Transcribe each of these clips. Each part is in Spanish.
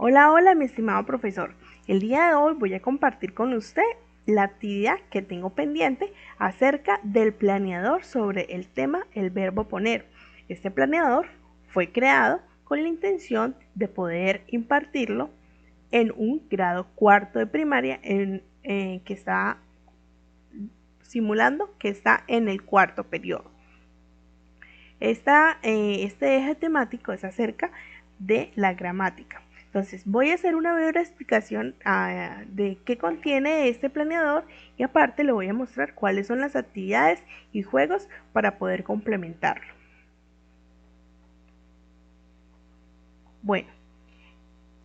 Hola, hola, mi estimado profesor. El día de hoy voy a compartir con usted la actividad que tengo pendiente acerca del planeador sobre el tema el verbo poner. Este planeador fue creado con la intención de poder impartirlo en un grado cuarto de primaria que está simulando que está en el cuarto periodo. Este eje temático es acerca de la gramática. Entonces voy a hacer una breve explicación de qué contiene este planeador y aparte le voy a mostrar cuáles son las actividades y juegos para poder complementarlo. Bueno,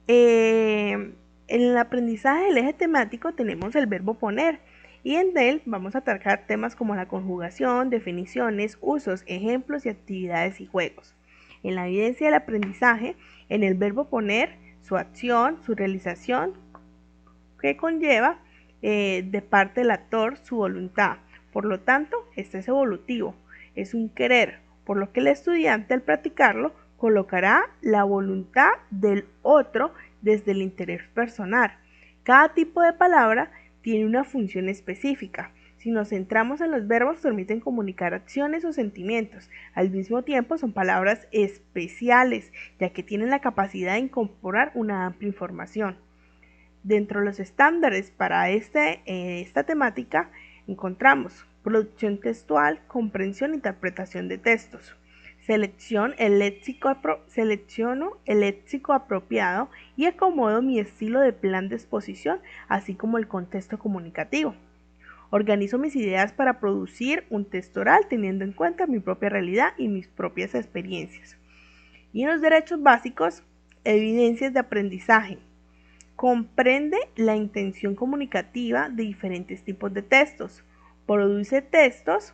en el aprendizaje del eje temático tenemos el verbo poner y en él vamos a tratar temas como la conjugación, definiciones, usos, ejemplos y actividades y juegos. En la evidencia del aprendizaje, en el verbo poner, su acción, su realización, que conlleva de parte del actor su voluntad. Por lo tanto, este es evolutivo, es un querer, por lo que el estudiante al practicarlo colocará la voluntad del otro desde el interés personal. Cada tipo de palabra tiene una función específica. Si nos centramos en los verbos, permiten comunicar acciones o sentimientos. Al mismo tiempo, son palabras especiales, ya que tienen la capacidad de incorporar una amplia información. Dentro de los estándares para esta temática encontramos producción textual, comprensión e interpretación de textos. Selecciono el léxico apropiado y acomodo mi estilo de plan de exposición, así como el contexto comunicativo. Organizo mis ideas para producir un texto oral teniendo en cuenta mi propia realidad y mis propias experiencias. Y en los derechos básicos, evidencias de aprendizaje. Comprende la intención comunicativa de diferentes tipos de textos. Produce textos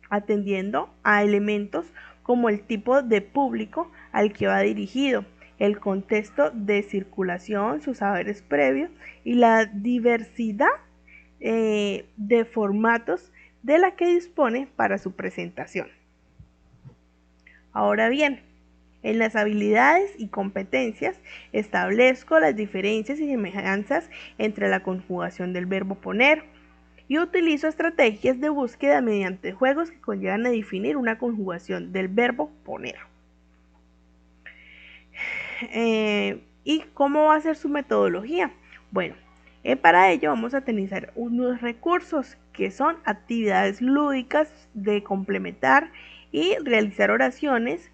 atendiendo a elementos como el tipo de público al que va dirigido, el contexto de circulación, sus saberes previos y la diversidad de formatos de la que dispone para su presentación. Ahora bien, en las habilidades y competencias establezco las diferencias y semejanzas entre la conjugación del verbo poner y utilizo estrategias de búsqueda mediante juegos que conllevan a definir una conjugación del verbo poner. ¿Y cómo va a ser su metodología? Bueno, para ello vamos a utilizar unos recursos que son actividades lúdicas de complementar y realizar oraciones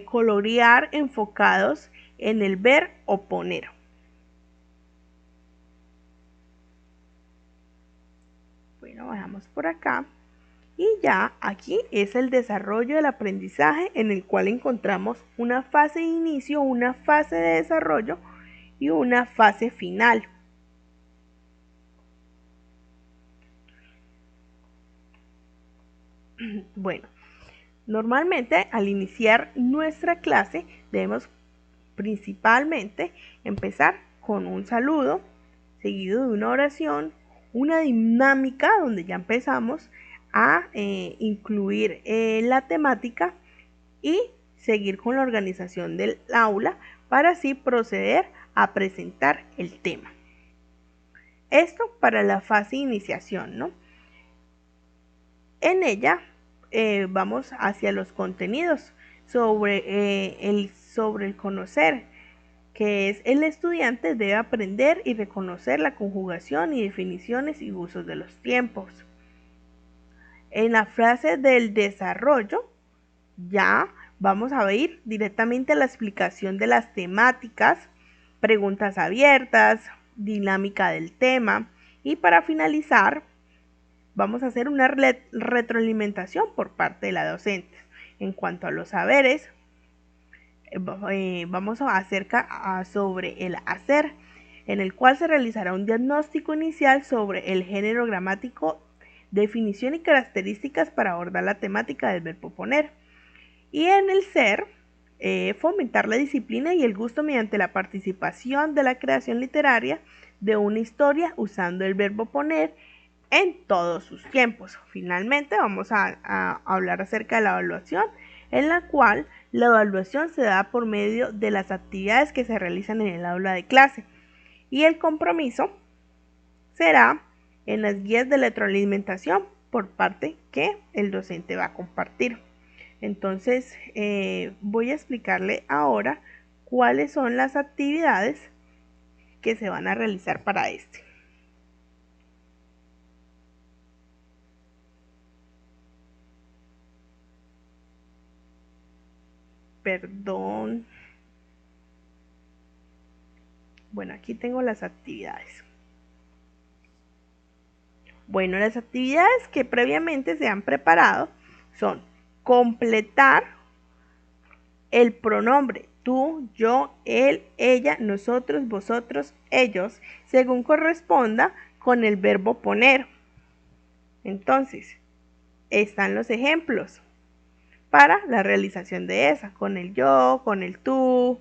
colorear enfocados en el ver o poner. Bueno, bajamos por acá y ya aquí es el desarrollo del aprendizaje en el cual encontramos una fase de inicio, una fase de desarrollo y una fase final. Bueno, normalmente al iniciar nuestra clase debemos principalmente empezar con un saludo seguido de una oración, una dinámica donde ya empezamos a incluir la temática y seguir con la organización del aula para así proceder a presentar el tema. Esto para la fase de iniciación, ¿no? En ella vamos hacia los contenidos sobre el conocer, que es el estudiante debe aprender y reconocer la conjugación y definiciones y usos de los tiempos. En la frase del desarrollo ya vamos a ir directamente a la explicación de las temáticas, preguntas abiertas, dinámica del tema y para finalizar vamos a hacer una retroalimentación por parte de la docente. En cuanto a los saberes, vamos a acerca sobre el hacer, en el cual se realizará un diagnóstico inicial sobre el género gramático, definición y características para abordar la temática del verbo poner. Y en el ser, fomentar la disciplina y el gusto mediante la participación de la creación literaria de una historia usando el verbo poner en todos sus tiempos. Finalmente vamos a hablar acerca de la evaluación, en la cual la evaluación se da por medio de las actividades que se realizan en el aula de clase y el compromiso será en las guías de retroalimentación por parte que el docente va a compartir. Entonces voy a explicarle ahora cuáles son las actividades que se van a realizar para este. Perdón. Bueno, aquí tengo las actividades. Bueno, las actividades que previamente se han preparado son completar el pronombre tú, yo, él, ella, nosotros, vosotros, ellos, según corresponda con el verbo poner. Entonces, están los ejemplos para la realización de esa, con el yo, con el tú,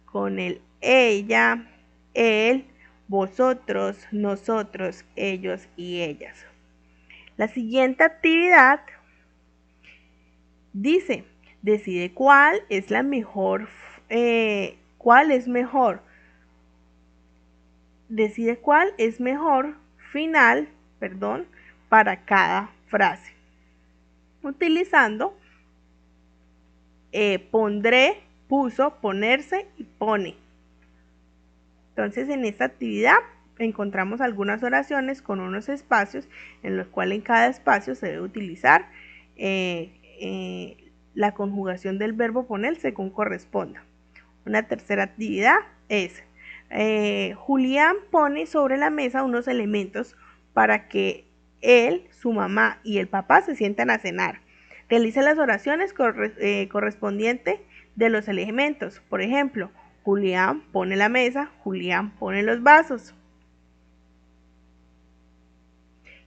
con el ella, él, vosotros, nosotros, ellos y ellas. La siguiente actividad dice, decide cuál es la mejor, cuál es mejor. Decide cuál es mejor final, para cada frase. Utilizando pondré, puso, ponerse y pone. Entonces en esta actividad encontramos algunas oraciones con unos espacios en los cuales en cada espacio se debe utilizar la conjugación del verbo poner según corresponda. Una tercera actividad es Julián pone sobre la mesa unos elementos para que él, su mamá y el papá se sientan a cenar. Realiza las oraciones correspondientes de los elementos. Por ejemplo, Julián pone la mesa, Julián pone los vasos.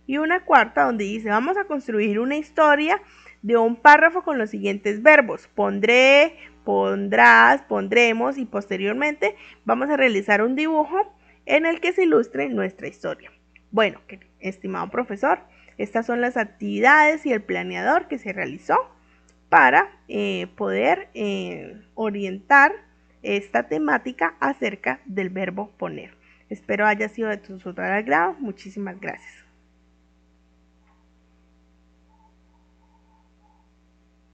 Y una cuarta donde dice, vamos a construir una historia de un párrafo con los siguientes verbos. Pondré, pondrás, pondremos y posteriormente vamos a realizar un dibujo en el que se ilustre nuestra historia. Bueno, estimado profesor, estas son las actividades y el planeador que se realizó para poder orientar esta temática acerca del verbo poner. Espero haya sido de tu total agrado. Muchísimas gracias.